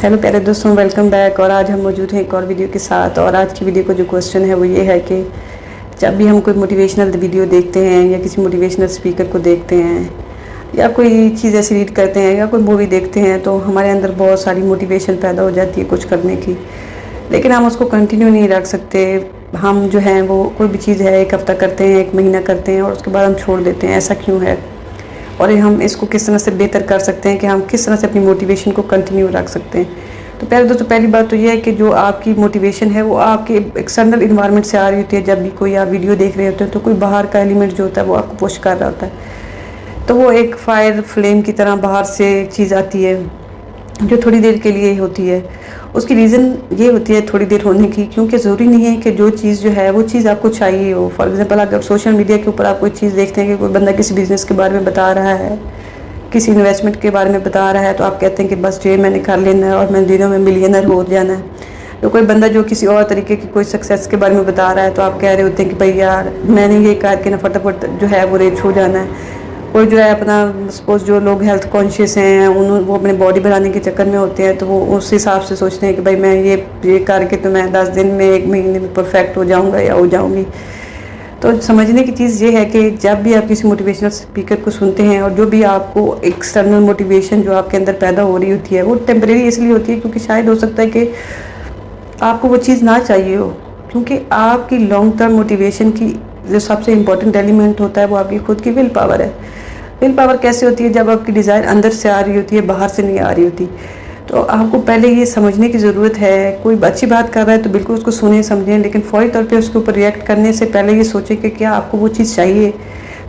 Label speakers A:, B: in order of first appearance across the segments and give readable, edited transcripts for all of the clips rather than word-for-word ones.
A: Hello प्यारे दोस्तों, welcome back. और आज हम मौजूद हैं एक और वीडियो के साथ। और आज की वीडियो का जो क्वेश्चन है वो ये है कि जब भी हम कोई मोटिवेशनल वीडियो देखते हैं या किसी मोटिवेशनल स्पीकर को देखते हैं या कोई चीज़ ऐसी रीड करते हैं या कोई मूवी देखते हैं तो हमारे अंदर बहुत सारी मोटिवेशन पैदा हो जाती है कुछ करने की, लेकिन हम उसको कंटिन्यू नहीं रख सकते। हम जो है वो कोई भी चीज़ है 1 हफ्ता करते हैं, 1 महीना करते हैं और उसके बाद हम छोड़ देते हैं। ऐसा क्यों है और हम इसको किस तरह से बेहतर कर सकते हैं कि हम किस तरह से अपनी मोटिवेशन को कंटिन्यू रख सकते हैं। तो पहले दोस्तों पहली बात तो ये है कि जो आपकी मोटिवेशन है वो आपके एक्सटर्नल इन्वायरमेंट से आ रही होती है। जब भी कोई आप वीडियो देख रहे होते हैं तो कोई बाहर का एलिमेंट जो होता है वो आपको पुश कर रहा होता है, तो वो एक फायर फ्लेम की तरह बाहर से एक चीज़ आती है जो थोड़ी देर के लिए होती है। उसकी रीज़न ये होती है थोड़ी देर होने की, क्योंकि ज़रूरी नहीं है कि जो चीज़ जो है वो चीज़ आपको चाहिए हो। फॉर एग्जांपल अगर सोशल मीडिया के ऊपर आप कोई चीज़ देखते हैं कि कोई बंदा किसी बिज़नेस के बारे में बता रहा है, किसी इन्वेस्टमेंट के बारे में बता रहा है, तो आप कहते हैं कि बस ये मैंने कर लेना है और मैंने दिनों में मिलियनर हो जाना है। तो कोई बंदा जो किसी और तरीके की कोई सक्सेस के बारे में बता रहा है तो आप कह रहे होते हैं कि भाई यार मैंने ये करके ना फटाफट जो है वो रिच हो जाना है। कोई जो है अपना सपोज जो लोग हेल्थ कॉन्शियस हैं वो अपने बॉडी बनाने के चक्कर में होते हैं तो वो उस हिसाब से सोचते हैं कि भाई मैं ये करके तो मैं 10 दिन में 1 महीने में परफेक्ट हो जाऊंगा या हो जाऊंगी। तो समझने की चीज़ ये है कि जब भी आप किसी मोटिवेशनल स्पीकर को सुनते हैं और जो भी आपको एक्सटर्नल मोटिवेशन जो आपके अंदर पैदा हो रही होती है वो टेम्परेरी इसलिए होती है क्योंकि शायद हो सकता है कि आपको वो चीज़ ना चाहिए हो, क्योंकि आपकी लॉन्ग टर्म मोटिवेशन की जो सबसे इम्पॉर्टेंट एलिमेंट होता है वो आपकी खुद की विल पावर है। विल पावर कैसे होती है? जब आपकी डिज़ायर अंदर से आ रही होती है, बाहर से नहीं आ रही होती। तो आपको पहले ये समझने की ज़रूरत है, कोई अच्छी बात कर रहा है तो बिल्कुल उसको सुने समझें, लेकिन फौरी तौर पे उसके ऊपर रिएक्ट करने से पहले ये सोचें कि क्या आपको वो चीज़ चाहिए।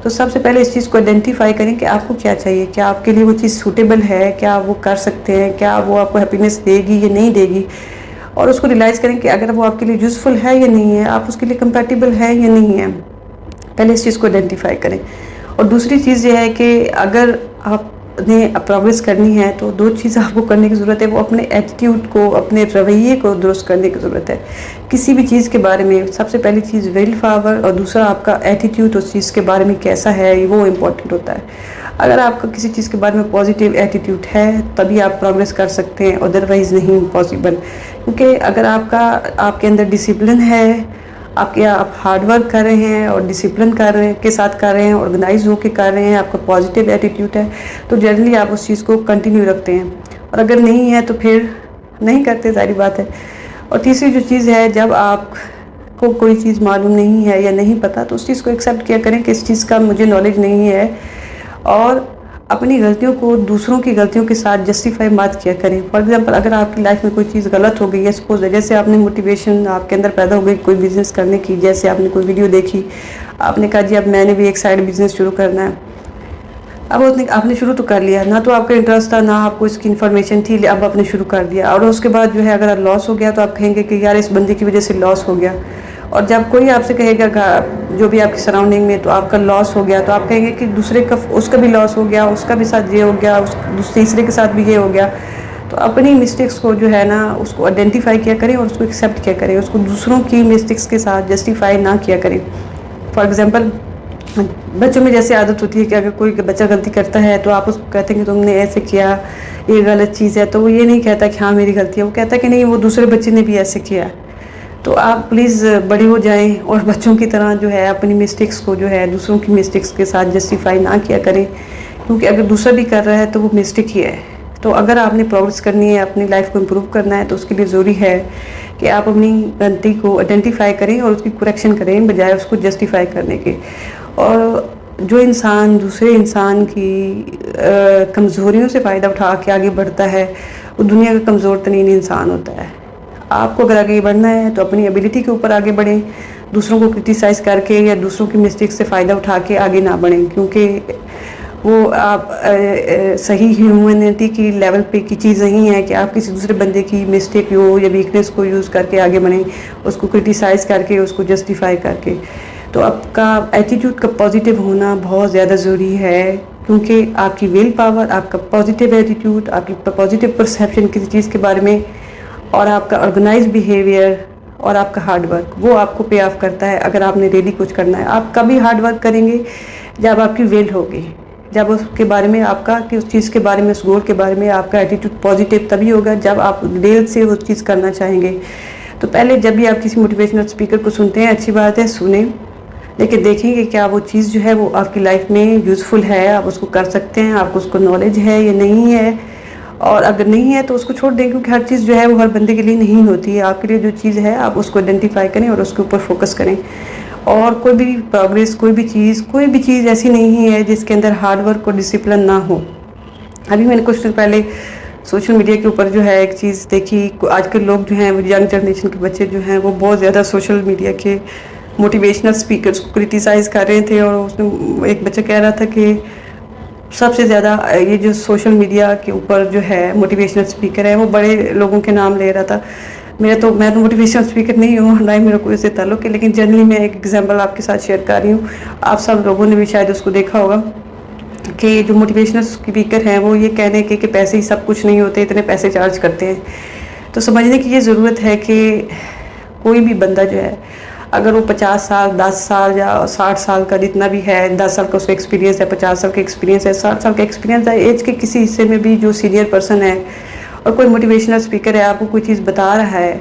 A: तो सबसे पहले इस चीज़ को आइडेंटिफाई करें कि आपको क्या चाहिए, क्या आपके लिए वो चीज़ सूटेबल है, क्या आप वो कर सकते हैं, क्या वो आपको हैप्पीनेस देगी या नहीं देगी। और उसको रियलाइज़ करें कि अगर वो आपके लिए यूज़फुल है या नहीं है, आप उसके लिए कंपैटिबल है या नहीं है। पहले इस चीज़ को आइडेंटिफाई करें। और दूसरी चीज़ ये है कि अगर आपने प्रोग्रेस करनी है तो 2 चीज़ आपको करने की ज़रूरत है। वो अपने एटीट्यूड को, अपने रवैये को दुरुस्त करने की ज़रूरत है। किसी भी चीज़ के बारे में सबसे पहली चीज़ विल पावर और दूसरा आपका एटीट्यूड उस चीज़ के बारे में कैसा है वो इम्पोर्टेंट होता है। अगर आपका किसी चीज़ के बारे में पॉजिटिव एटीट्यूड है तभी आप प्रोग्रेस कर सकते हैं, अदरवाइज़ नहीं पॉसिबल। क्योंकि अगर आपके अंदर डिसिप्लिन है, आप हार्ड वर्क कर रहे हैं और डिसिप्लिन के साथ कर रहे हैं, ऑर्गेनाइज होकर कर रहे हैं, आपका पॉजिटिव एटीट्यूड है तो जनरली आप उस चीज़ को कंटिन्यू रखते हैं। और अगर नहीं है तो फिर नहीं करते, सारी बात है। और तीसरी जो चीज़ है, जब आपको कोई चीज़ मालूम नहीं है या नहीं पता तो उस चीज़ को एक्सेप्ट किया करें कि इस चीज़ का मुझे नॉलेज नहीं है, और अपनी गलतियों को दूसरों की गलतियों के साथ जस्टिफाई मत किया करें। फॉर एग्जांपल अगर आपकी लाइफ में कोई चीज़ गलत हो गई है, सपोज जैसे आपने मोटिवेशन आपके अंदर पैदा हो गई कोई बिज़नेस करने की, जैसे आपने कोई वीडियो देखी, आपने कहा जी अब मैंने भी एक साइड बिज़नेस शुरू करना है। अब आपने शुरू तो कर लिया, ना तो आपका इंटरेस्ट था ना आपको इसकी इन्फॉर्मेशन थी, अब आपने शुरू कर दिया और उसके बाद जो है अगर लॉस हो गया तो आप कहेंगे कि यार इस बंदे की वजह से लॉस हो गया। और जब कोई आपसे कहेगा जो भी आपकी सराउंडिंग में तो आपका लॉस हो गया तो आप कहेंगे कि दूसरे का उसका भी लॉस हो गया, उसका भी साथ ये हो गया, तीसरे के साथ भी ये हो गया। तो अपनी मिस्टेक्स को जो है ना उसको आइडेंटिफाई किया करें और उसको एक्सेप्ट किया करें, उसको दूसरों की मिस्टेक्स के साथ जस्टिफाई ना किया करें। फॉर एग्जांपल बच्चों में जैसे आदत होती है कि अगर कोई बच्चा गलती करता है तो आप उसको कहते हैं कि तुमने ऐसे किया, ये गलत चीज़ है, तो वो ये नहीं कहता कि हाँ मेरी गलती है, वो कहता है कि नहीं वो दूसरे बच्चे ने भी ऐसे किया। तो आप प्लीज़ बड़े हो जाएं और बच्चों की तरह जो है अपनी मिस्टेक्स को जो है दूसरों की मिस्टेक्स के साथ जस्टिफाई ना किया करें, क्योंकि अगर दूसरा भी कर रहा है तो वो मिस्टेक ही है। तो अगर आपने प्रोग्रेस करनी है, अपनी लाइफ को इम्प्रूव करना है तो उसके लिए ज़रूरी है कि आप अपनी गलती को आइडेंटिफाई करें और उसकी करेक्शन करें बजाय उसको जस्टिफाई करने के। और जो इंसान दूसरे इंसान की कमज़ोरियों से फ़ायदा उठा के आगे बढ़ता है वो दुनिया का कमज़ोर तरीन इंसान होता है। आपको अगर आगे बढ़ना है तो अपनी एबिलिटी के ऊपर आगे बढ़ें, दूसरों को क्रिटिसाइज़ करके या दूसरों की मिस्टेक से फ़ायदा उठा के आगे ना बढ़ें, क्योंकि वो आप सही ह्यूमैनिटी की लेवल पे की चीज़ नहीं है कि आप किसी दूसरे बंदे की मिस्टेक हो या वीकनेस को यूज़ करके आगे बढ़ें, उसको क्रिटिसाइज़ करके, उसको जस्टिफाई करके। तो आपका एटीट्यूड का पॉजिटिव होना बहुत ज़्यादा ज़रूरी है, क्योंकि आपकी विल पावर, आपका पॉजिटिव एटीट्यूड, आपकी पॉजिटिव परसेप्शन किसी चीज़ के बारे में और आपका ऑर्गेनाइज बिहेवियर और आपका हार्ड वर्क वो आपको पे ऑफ करता है। अगर आपने रियली कुछ करना है, आप कभी हार्ड वर्क करेंगे जब आपकी विल होगी, जब उसके बारे में आपका कि उस चीज़ के बारे में, उस गोल के बारे में आपका एटीट्यूड पॉजिटिव तभी होगा जब आप दिल से वो चीज़ करना चाहेंगे। तो पहले जब भी आप किसी मोटिवेशनल स्पीकर को सुनते हैं, अच्छी बात है, सुने, लेकिन देखेंगे क्या वो चीज़ जो है वो आपकी लाइफ में यूज़फुल है, आप उसको कर सकते हैं, आपको उसको नॉलेज है या नहीं है। और अगर नहीं है तो उसको छोड़ दें, क्योंकि हर चीज़ जो है वो हर बंदे के लिए नहीं होती है। आपके लिए जो चीज़ है आप उसको आइडेंटिफाई करें और उसके ऊपर फोकस करें। और कोई भी प्रोग्रेस, कोई भी चीज़ ऐसी नहीं है जिसके अंदर हार्ड वर्क और डिसिप्लिन ना हो। अभी मैंने कुछ दिन पहले सोशल मीडिया के ऊपर जो है एक चीज़ देखी, आजकल लोग जो हैं, यंग जनरेशन के बच्चे जो हैं वो बहुत ज़्यादा सोशल मीडिया के मोटिवेशनल स्पीकर्स को क्रिटिसाइज़ कर रहे थे। और उसमें एक बच्चा कह रहा था कि सबसे ज़्यादा ये जो सोशल मीडिया के ऊपर जो है मोटिवेशनल स्पीकर है वो बड़े लोगों के नाम ले रहा था। मैं तो मोटिवेशनल स्पीकर नहीं हूँ, ना ही मेरा कोई उससे ताल्लुक है, लेकिन जनरली मैं एक एग्जांपल आपके साथ शेयर कर रही हूँ। आप सब लोगों ने भी शायद उसको देखा होगा कि जो मोटिवेशनल स्पीकर हैं वो ये कहने के पैसे ही सब कुछ नहीं होते, इतने पैसे चार्ज करते हैं। तो समझने की ये ज़रूरत है कि कोई भी बंदा जो है, अगर वो 50 साल, 10 साल या 60 साल का जितना भी है, 10 साल का उसका एक्सपीरियंस है, 50 साल का एक्सपीरियंस है, 60 साल का एक्सपीरियंस है, एज के किसी हिस्से में भी जो सीनियर पर्सन है और कोई मोटिवेशनल स्पीकर है आपको कोई चीज़ बता रहा है,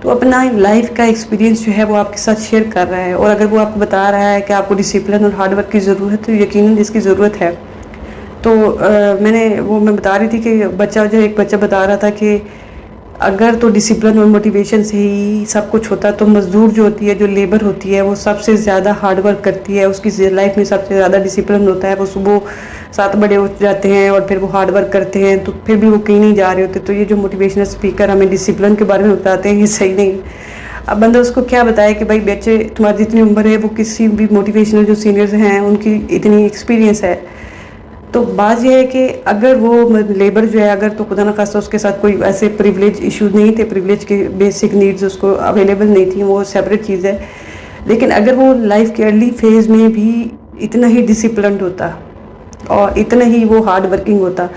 A: तो अपना लाइफ का एक्सपीरियंस जो है वो आपके साथ शेयर कर रहा है। और अगर वो आपको बता रहा है कि आपको डिसिप्लिन और हार्ड वर्क की ज़रूरत है, तो यकीनन इसकी ज़रूरत है। तो मैं बता रही थी कि एक बच्चा बता रहा था कि अगर तो डिसिप्लिन और मोटिवेशन से ही सब कुछ होता, तो मज़दूर जो होती है, जो लेबर होती है, वो सबसे ज़्यादा हार्ड वर्क करती है, उसकी लाइफ में सबसे ज़्यादा डिसिप्लिन होता है। वो सुबह 7 बजे उठ जाते हैं और फिर वो हार्ड वर्क करते हैं, तो फिर भी वो कहीं नहीं जा रहे होते। तो ये जो मोटिवेशनल स्पीकर हमें डिसिप्लिन के बारे में बताते हैं, ये सही नहीं। अब बंदा उसको क्या बताए कि भाई बच्चे, तुम्हारी जितनी उम्र है वो किसी भी मोटिवेशनल जो सीनियर्स हैं उनकी इतनी एक्सपीरियंस है। तो बात यह है कि अगर वो लेबर जो है, अगर तो खुदा न खास्ता उसके साथ कोई ऐसे प्रिविलेज इशू नहीं थे, प्रिविलेज के बेसिक नीड्स उसको अवेलेबल नहीं थी, वो सेपरेट चीज़ है। लेकिन अगर वो लाइफ के अर्ली फेज़ में भी इतना ही डिसिप्लिन्ड होता और इतना ही वो हार्ड वर्किंग होता,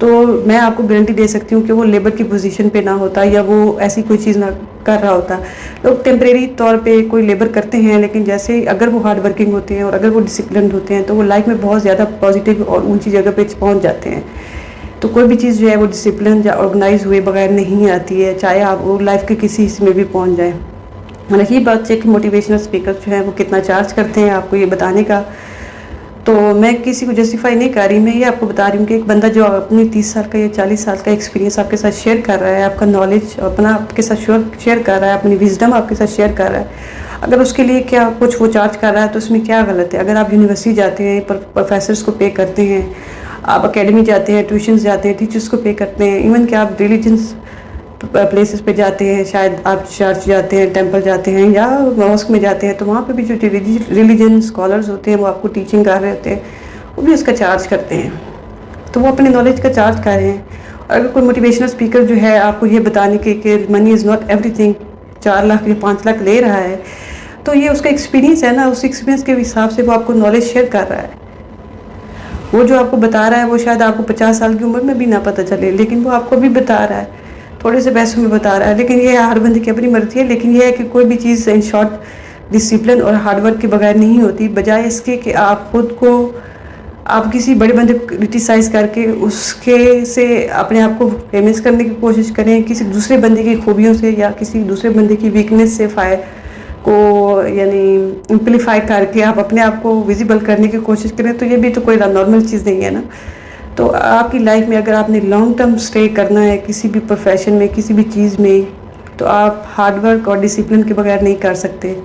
A: तो मैं आपको गारंटी दे सकती हूँ कि वो लेबर की पोजीशन पे ना होता या वो ऐसी कोई चीज़ ना कर रहा होता। लोग टेम्परेरी तौर पे कोई लेबर करते हैं, लेकिन जैसे अगर वो हार्ड वर्किंग होते हैं और अगर वो डिसिप्लिन होते हैं तो वो लाइफ में बहुत ज़्यादा पॉजिटिव और ऊंची जगह पे पहुंच जाते हैं। तो कोई भी चीज़ जो है वो डिसिप्लिन या ऑर्गेनाइज हुए बगैर नहीं आती है, चाहे आप वो लाइफ के किसी हिस्से में भी पहुँच जाएँ। रही बात है कि मोटिवेशनल स्पीकर जो है वो कितना चार्ज करते हैं आपको ये बताने का, तो मैं किसी को जस्टिफाई नहीं कर रही, मैं ये आपको बता रही हूँ कि एक बंदा जो अपनी 30 साल का या 40 साल का एक्सपीरियंस आपके साथ शेयर कर रहा है, आपका नॉलेज अपना आपके साथ शेयर कर रहा है, अपनी विजडम आपके साथ शेयर कर रहा है, अगर उसके लिए क्या कुछ वो चार्ज कर रहा है तो उसमें क्या गलत है। अगर आप यूनिवर्सिटी जाते हैं, प्रोफेसर्स को पे करते हैं, आप अकेडमी जाते हैं, ट्यूशन्स जाते हैं, टीचर्स को पे करते हैं, इवन कि आप रिलीजन्स प्लेसेस पे जाते हैं, शायद आप चर्च जाते हैं, टेंपल जाते हैं या मॉस्क में जाते हैं, तो वहाँ पे भी जो रिलीजन स्कॉलर्स होते हैं वो आपको टीचिंग कर रहे होते हैं, वो भी उसका चार्ज करते हैं। तो वो अपने नॉलेज का चार्ज कर रहे हैं। और अगर कोई मोटिवेशनल स्पीकर जो है आपको ये बताने के कि money is not everything, 4 lakh या 5 लाख ले रहा है, तो ये उसका एक्सपीरियंस है ना, उस एक्सपीरियंस के हिसाब से वो आपको नॉलेज शेयर कर रहा है। वो जो आपको बता रहा है वो शायद आपको 50 साल की उम्र में भी ना पता चले, लेकिन वो आपको भी बता रहा है, थोड़े से पैसों में बता रहा है। लेकिन ये हर बंदे की अपनी मर्जी है। लेकिन ये है कि कोई भी चीज़ इन शॉर्ट डिसिप्लिन और हार्डवर्क के बगैर नहीं होती, बजाय इसके कि आप खुद को, आप किसी बड़े बंदे को क्रिटिसाइज़ करके उसके से अपने आप को फेमस करने की कोशिश करें, किसी दूसरे बंदे की खूबियों से या किसी दूसरे बंदे की वीकनेस से को यानी एम्पलीफाई करके आप अपने आप को विजिबल करने की कोशिश करें, तो ये भी तो कोई नॉर्मल चीज़ नहीं है ना। तो आपकी लाइफ में अगर आपने लॉन्ग टर्म स्टे करना है किसी भी प्रोफेशन में, किसी भी चीज़ में, तो आप हार्डवर्क और डिसिप्लिन के बगैर नहीं कर सकते।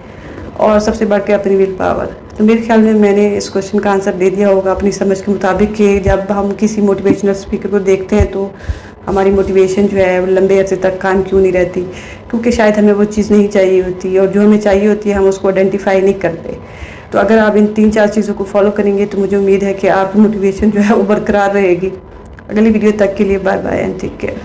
A: और सबसे बढ़ के अपनी विल पावर। तो मेरे ख्याल में मैंने इस क्वेश्चन का आंसर दे दिया होगा अपनी समझ के मुताबिक कि जब हम किसी मोटिवेशनल स्पीकर को देखते हैं तो हमारी मोटिवेशन जो है वो लंबे अरसे तक कायम क्यों नहीं रहती, क्योंकि शायद हमें वो चीज़ नहीं चाहिए होती, और जो हमें चाहिए होती है हम उसको आइडेंटिफाई नहीं करते। तो अगर आप इन 3-4 चीज़ों को फॉलो करेंगे तो मुझे उम्मीद है कि आपकी मोटिवेशन जो है वो बरकरार रहेगी। अगली वीडियो तक के लिए bye bye and take care.